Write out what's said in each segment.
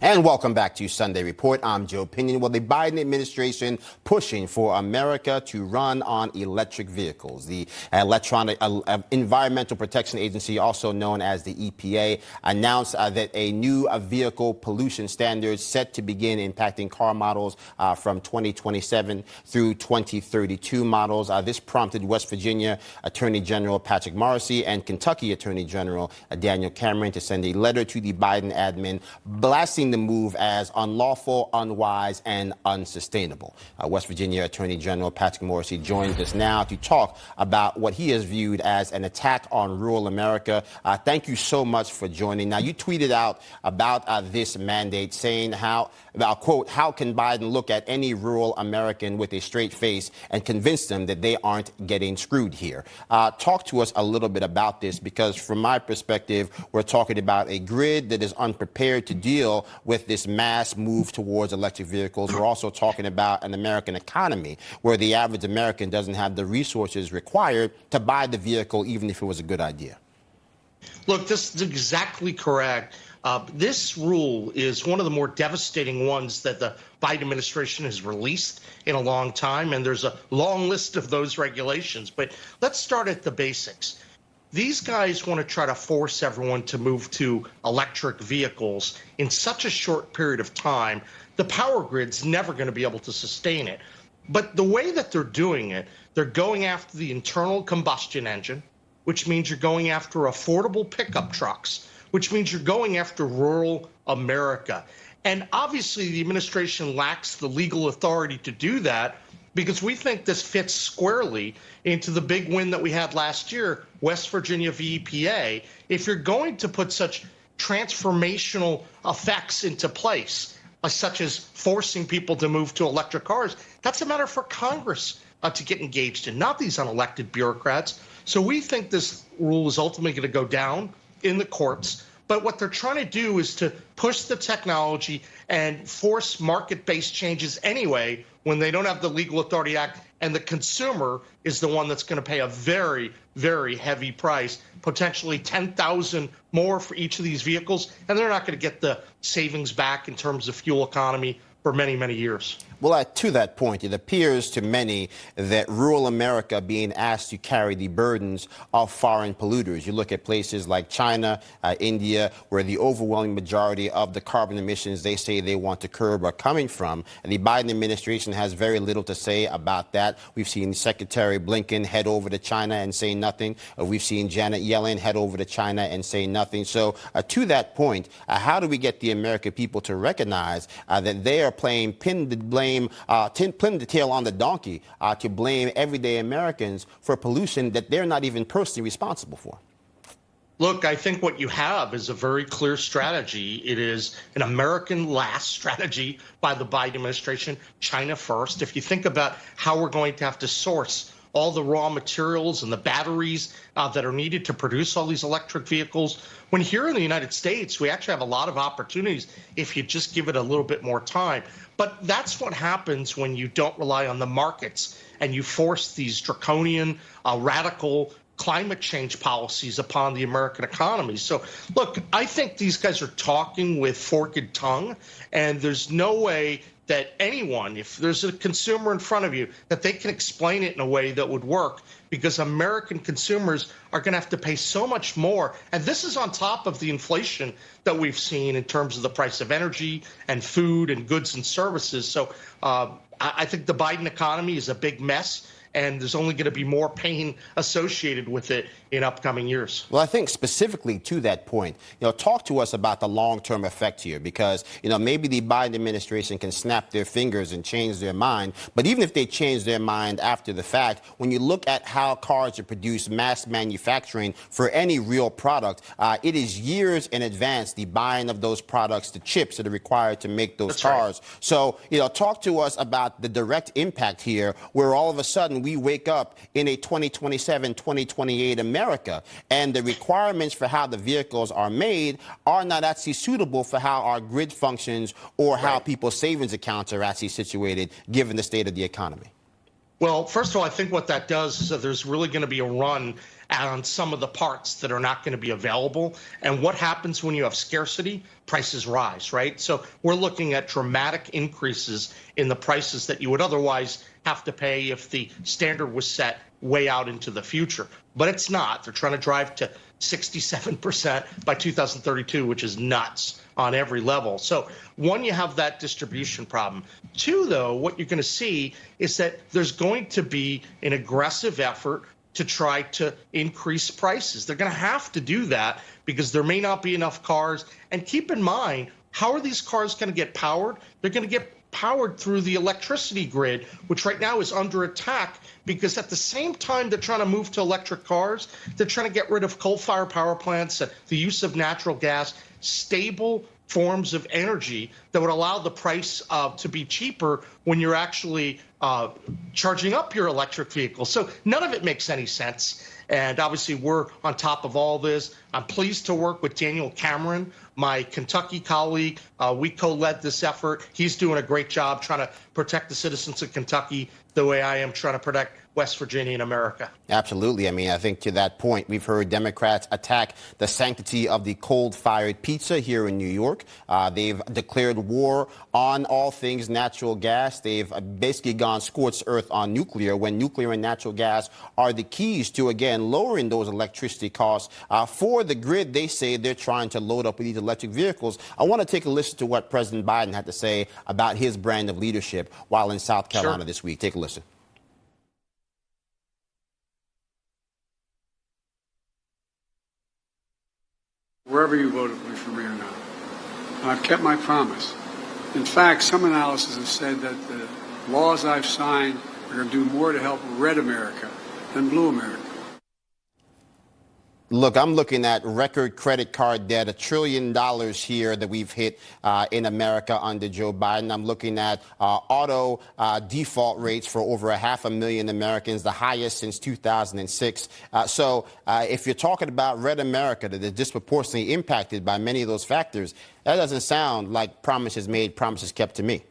And welcome back to Sunday Report. I'm Joe Pinion. Well, the Biden administration pushing for America to run on electric vehicles. The Environmental Protection Agency, also known as the EPA, announced that a new vehicle pollution standard set to begin impacting car models from 2027 through 2032 models. This prompted West Virginia Attorney General Patrick Morrisey and Kentucky Attorney General Daniel Cameron to send a letter to the Biden admin blasting the move as unlawful, unwise, and unsustainable. West Virginia Attorney General Patrick Morrisey joins us now to talk about what he has viewed as an attack on rural America. Thank you so much for joining. Now, you tweeted out about this mandate saying quote, how can Biden look at any rural American with a straight face and convince them that they aren't getting screwed here? Talk to us a little bit about this, because from my perspective, we're talking about a grid that is unprepared to deal with this mass move towards electric vehicles. We're also talking about an American economy where the average American doesn't have the resources required to buy the vehicle, even if it was a good idea. Look, this is exactly correct. This rule is one of the more devastating ones that the Biden administration has released in a long time, and there's a long list of those regulations. But let's start at the basics. These guys want to try to force everyone to move to electric vehicles in such a short period of time. The power grid's never going to be able to sustain it. But the way that they're doing it, they're going after the internal combustion engine, which means you're going after affordable pickup trucks, which means you're going after rural America. And obviously, the administration lacks the legal authority to do that, because we think this fits squarely into the big win that we had last year, West Virginia v. EPA. If you're going to put such transformational effects into place, such as forcing people to move to electric cars, that's a matter for Congress to get engaged in, not these unelected bureaucrats. So we think this rule is ultimately going to go down in the courts. But what they're trying to do is to push the technology and force market-based changes anyway when they don't have the legal authority act, and the consumer is the one that's going to pay a very, very heavy price, potentially $10,000 more for each of these vehicles, and they're not going to get the savings back in terms of fuel economy for many, many years. Well, to that point, it appears to many that rural America being asked to carry the burdens of foreign polluters. You look at places like China, India, where the overwhelming majority of the carbon emissions they say they want to curb are coming from. And the Biden administration has very little to say about that. We've seen Secretary Blinken head over to China and say nothing. We've seen Janet Yellen head over to China and say nothing. So to that point, how do we get the American people to recognize that they are playing pin the tail on the donkey to blame everyday Americans for pollution that they're not even personally responsible for? Look, I think what you have is a very clear strategy. It is an American last strategy by the Biden administration, China first. If you think about how we're going to have to source all the raw materials and the batteries that are needed to produce all these electric vehicles, when here in the United States, we actually have a lot of opportunities if you just give it a little bit more time. But that's what happens when you don't rely on the markets and you force these draconian, radical climate change policies upon the American economy. So, look, I think these guys are talking with forked tongue, and there's no way that anyone, if there's a consumer in front of you, that they can explain it in a way that would work, because American consumers are going to have to pay so much more. And this is on top of the inflation that we've seen in terms of the price of energy and food and goods and services. So I think the Biden economy is a big mess, and there's only going to be more pain associated with it in upcoming years. Well, I think specifically to that point, talk to us about the long-term effect here, because, maybe the Biden administration can snap their fingers and change their mind. But even if they change their mind after the fact, when you look at how cars are produced, mass manufacturing for any real product, it is years in advance, the buying of those products, the chips that are required to make those cars. Right. So, talk to us about the direct impact here, where all of a sudden we wake up in a 2027, 2028 America, and the requirements for how the vehicles are made are not actually suitable for how our grid functions or how people's savings accounts are actually situated, given the state of the economy. Well, first of all, I think what that does is that there's really going to be a run on some of the parts that are not going to be available. And what happens when you have scarcity? Prices rise, right? So we're looking at dramatic increases in the prices that you would otherwise have to pay if the standard was set way out into the future. But it's not. They're trying to drive to 67% by 2032, which is nuts on every level. So one, you have that distribution problem. Two, though, what you're going to see is that there's going to be an aggressive effort to try to increase prices. They're going to have to do that because there may not be enough cars. And keep in mind, how are these cars going to get powered? They're going to get powered through the electricity grid, which right now is under attack because at the same time they're trying to move to electric cars, they're trying to get rid of coal-fired power plants and the use of natural gas, stable forms of energy that would allow the price to be cheaper when you're actually charging up your electric vehicle. So none of it makes any sense. And obviously, we're on top of all this. I'm pleased to work with Daniel Cameron, my Kentucky colleague. We co-led this effort. He's doing a great job trying to protect the citizens of Kentucky the way I am trying to protect West Virginia and America. Absolutely. I mean, I think to that point, we've heard Democrats attack the sanctity of the coal-fired pizza here in New York. They've declared war on all things natural gas. They've basically gone scorched earth on nuclear when nuclear and natural gas are the keys to, again, lowering those electricity costs for the grid. They say they're trying to load up with these electric vehicles. I want to take a listen to what President Biden had to say about his brand of leadership while in South Carolina this week. Take a listen. Wherever you voted for me or not, I've kept my promise. In fact, some analysis has said that the laws I've signed are going to do more to help red America than blue America. Look, I'm looking at record credit card debt, $1 trillion here that we've hit in America under Joe Biden. I'm looking at auto default rates for over 500,000 Americans, the highest since 2006. So if you're talking about red America that is disproportionately impacted by many of those factors, that doesn't sound like promises made, promises kept to me.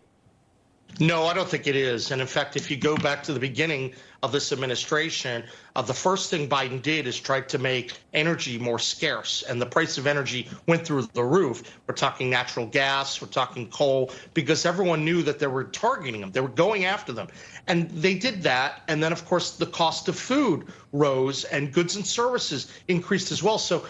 No, I don't think it is. And in fact, if you go back to the beginning of this administration, the first thing Biden did is try to make energy more scarce. And the price of energy went through the roof. We're talking natural gas, we're talking coal, because everyone knew that they were targeting them. They were going after them. And they did that. And then, of course, the cost of food rose and goods and services increased as well. So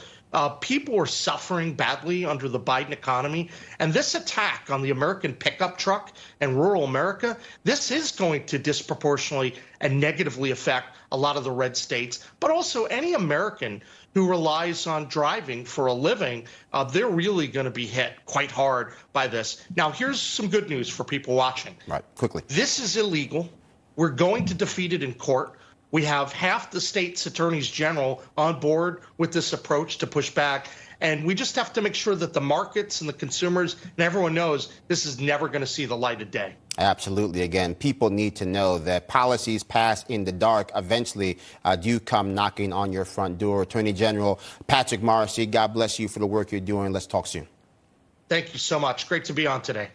people are suffering badly under the Biden economy. And this attack on the American pickup truck and rural America, this is going to disproportionately and negatively affect a lot of the red states, but also any American who relies on driving for a living. They're really going to be hit quite hard by this. Now, here's some good news for people watching. Right, quickly. This is illegal. We're going to defeat it in court. We have half the state's attorneys general on board with this approach to push back. And we just have to make sure that the markets and the consumers and everyone knows this is never going to see the light of day. Absolutely. Again, people need to know that policies passed in the dark eventually do come knocking on your front door. Attorney General Patrick Morrisey, God bless you for the work you're doing. Let's talk soon. Thank you so much. Great to be on today.